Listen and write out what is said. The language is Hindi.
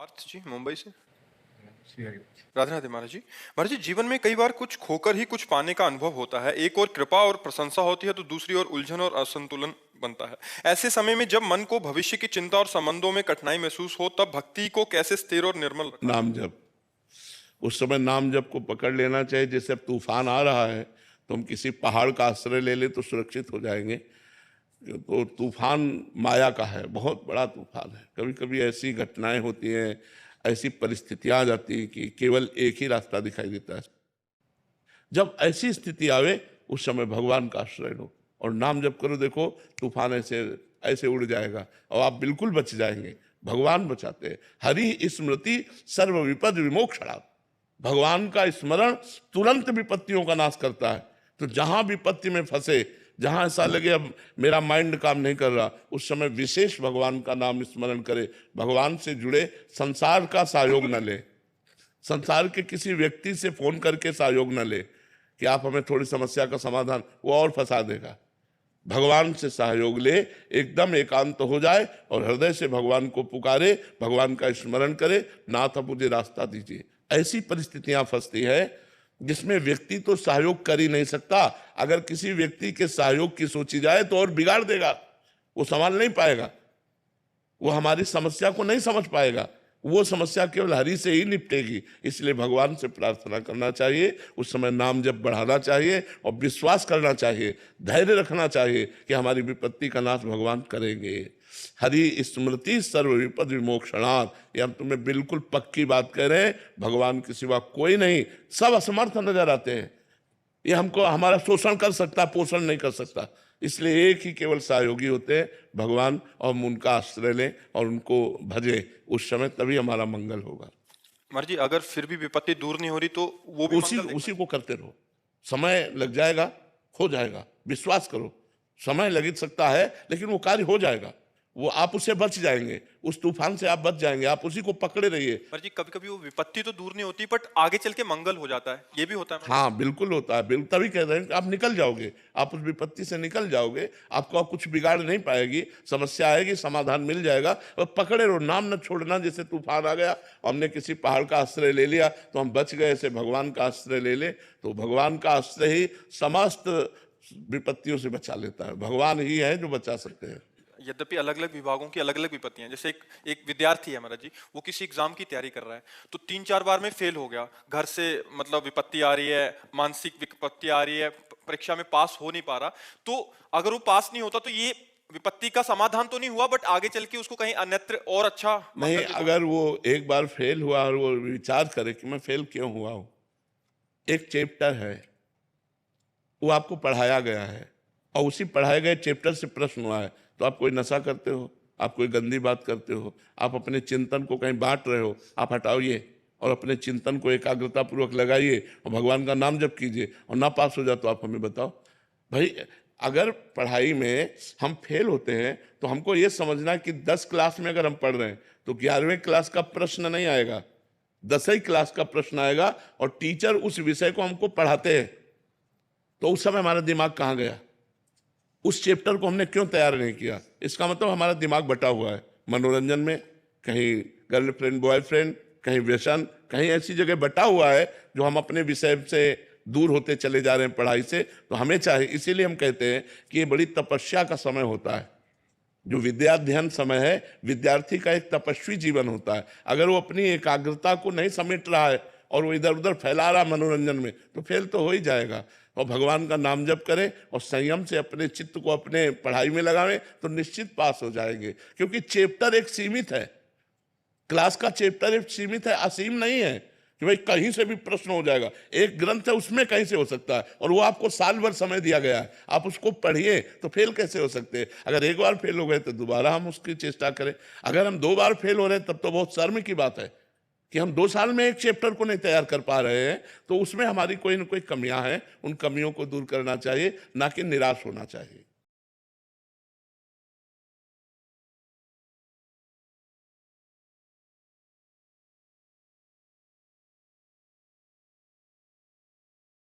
पार्थ जी मुंबई से। राधे राधे महाराज जी। महाराज जी, जीवन में कई बार कुछ खोकर ही कुछ पाने का अनुभव होता है। एक और कृपा और प्रशंसा होती है तो दूसरी ओर उलझन और असंतुलन बनता है। ऐसे समय में जब मन को भविष्य की चिंता और संबंधों में कठिनाई महसूस हो तब भक्ति को कैसे स्थिर और निर्मल रखना? नाम जप। उस समय नाम जप को पकड़ लेना चाहिए। जैसे अब तूफान आ रहा है तो हम किसी पहाड़ का आश्रय ले ले तो सुरक्षित हो जाएंगे। तो तूफान माया का है, बहुत बड़ा तूफान है। कभी कभी ऐसी घटनाएं होती हैं, ऐसी परिस्थितियां आ जाती हैं कि केवल एक ही रास्ता दिखाई देता है। जब ऐसी स्थिति आवे उस समय भगवान का आश्रय लो और नाम जप करो। देखो तूफान ऐसे ऐसे उड़ जाएगा और आप बिल्कुल बच जाएंगे। भगवान बचाते हैं। हरि स्मृति सर्व विपद विमोक्षणा। भगवान का स्मरण तुरंत विपत्तियों का नाश करता है। तो जहां विपत्ति में फंसे, जहां ऐसा लगे अब मेरा माइंड काम नहीं कर रहा, उस समय विशेष भगवान का नाम स्मरण करे। भगवान से जुड़े, संसार का सहयोग न ले, संसार के किसी व्यक्ति से फोन करके सहयोग न ले कि आप हमें थोड़ी समस्या का समाधान, वो और फंसा देगा। भगवान से सहयोग ले, एकदम एकांत हो जाए और हृदय से भगवान को पुकारे, भगवान का स्मरण करे, नाथ अब मुझे रास्ता दीजिए। ऐसी परिस्थितियां फंसती है जिसमें व्यक्ति तो सहयोग कर ही नहीं सकता। अगर किसी व्यक्ति के सहयोग की सोची जाए तो और बिगाड़ देगा, वो संभाल नहीं पाएगा, वो हमारी समस्या को नहीं समझ पाएगा। वो समस्या केवल हरि से ही निपटेगी। इसलिए भगवान से प्रार्थना करना चाहिए, उस समय नाम जप बढ़ाना चाहिए और विश्वास करना चाहिए, धैर्य रखना चाहिए कि हमारी विपत्ति का नाश भगवान करेंगे। हरि स्मृति सर्व विपद विमोक्षणात्। ये हम तुम्हें बिल्कुल पक्की बात कह रहे हैं। भगवान के सिवा कोई नहीं, सब असमर्थ नजर आते हैं। ये हमको हमारा शोषण कर सकता, पोषण नहीं कर सकता। इसलिए एक ही केवल सहयोगी होते हैं, भगवान, और हम उनका आश्रय लें और उनको भजें। उस समय तभी हमारा मंगल होगा। महाराज जी, अगर फिर भी विपत्ति दूर नहीं हो रही तो वो भी उसी उसी को करते रहो। समय लग जाएगा, हो जाएगा, विश्वास करो। समय लग सकता है लेकिन वो कार्य हो जाएगा। वो आप उससे बच जाएंगे, उस तूफान से आप बच जाएंगे। आप उसी को पकड़े रहिए। महाराज जी, कभी कभी वो विपत्ति तो दूर नहीं होती बट आगे चल के मंगल हो जाता है, ये भी होता है। हाँ बिल्कुल होता है। बिल्कुल, तभी कह रहे हैं कि आप निकल जाओगे, आप उस विपत्ति से निकल जाओगे। आपको आप कुछ बिगाड़ नहीं पाएगी, समस्या आएगी, समाधान मिल जाएगा। और पकड़े रहो, नाम न छोड़ना। जैसे तूफान आ गया, हमने किसी पहाड़ का आश्रय ले लिया तो हम बच गए। ऐसे भगवान का आश्रय ले ले तो भगवान का आश्रय ही समस्त विपत्तियों से बचा लेता है। भगवान ही है जो बचा सकते हैं। यद्यपि अलग अलग विभागों की अलग अलग विपत्तियां, जैसे एक विद्यार्थी है महाराज जी, वो किसी एग्जाम की तैयारी कर रहा है तो 3-4 बार में फेल हो गया। घर से मतलब विपत्ति आ रही है, मानसिक विपत्ति आ रही है, परीक्षा में पास हो नहीं पा रहा। तो अगर वो पास नहीं होता तो ये विपत्ति का समाधान तो नहीं हुआ बट आगे चल के उसको कहीं अन्यत्र और अच्छा नहीं। अगर वो एक बार फेल हुआ और वो विचार करे कि मैं फेल क्यों हुआ हूं, एक चैप्टर है वो आपको पढ़ाया गया है और उसी पढ़ाए गए चैप्टर से प्रश्न हुआ है, तो आप कोई नशा करते हो, आप कोई गंदी बात करते हो, आप अपने चिंतन को कहीं बांट रहे हो, आप हटाइए और अपने चिंतन को एकाग्रता पूर्वक लगाइए और भगवान का नाम जप कीजिए। और ना पास हो जाए तो आप हमें बताओ। भाई, अगर पढ़ाई में हम फेल होते हैं तो हमको ये समझना कि 10 क्लास में अगर हम पढ़ रहे हैं तो 11वें क्लास का प्रश्न नहीं आएगा, 10वीं क्लास का प्रश्न आएगा। और टीचर उस विषय को हमको पढ़ाते हैं तो उस समय हमारा दिमाग कहाँ गया, उस चैप्टर को हमने क्यों तैयार नहीं किया। इसका मतलब हमारा दिमाग बटा हुआ है मनोरंजन में, कहीं गर्लफ्रेंड बॉयफ्रेंड, कहीं व्यसन, कहीं ऐसी जगह बटा हुआ है जो हम अपने विषय से दूर होते चले जा रहे हैं पढ़ाई से। तो हमें चाहिए, इसीलिए हम कहते हैं कि ये बड़ी तपस्या का समय होता है। जो विद्याध्ययन समय है, विद्यार्थी का एक तपस्वी जीवन होता है। अगर वो अपनी एकाग्रता को नहीं समेट रहा है और वो इधर उधर फैला रहा मनोरंजन में, तो फेल तो हो ही जाएगा। और भगवान का नाम जप करें और संयम से अपने चित्त को अपने पढ़ाई में लगावें तो निश्चित पास हो जाएंगे। क्योंकि चैप्टर एक सीमित है, क्लास का चैप्टर एक सीमित है, असीम नहीं है कि भाई कहीं से भी प्रश्न हो जाएगा। एक ग्रंथ है, उसमें कहीं से हो सकता है और वो आपको साल भर समय दिया गया है, आप उसको पढ़िए तो फेल कैसे हो सकते हैं। अगर एक बार फेल हो गए तो दोबारा हम उसकी चेष्टा करें। अगर हम 2 बार फेल हो रहे हैं तब तो बहुत शर्म की बात है कि हम 2 साल में एक चैप्टर को नहीं तैयार कर पा रहे हैं। तो उसमें हमारी कोई न कोई कमियां हैं, उन कमियों को दूर करना चाहिए, ना कि निराश होना चाहिए।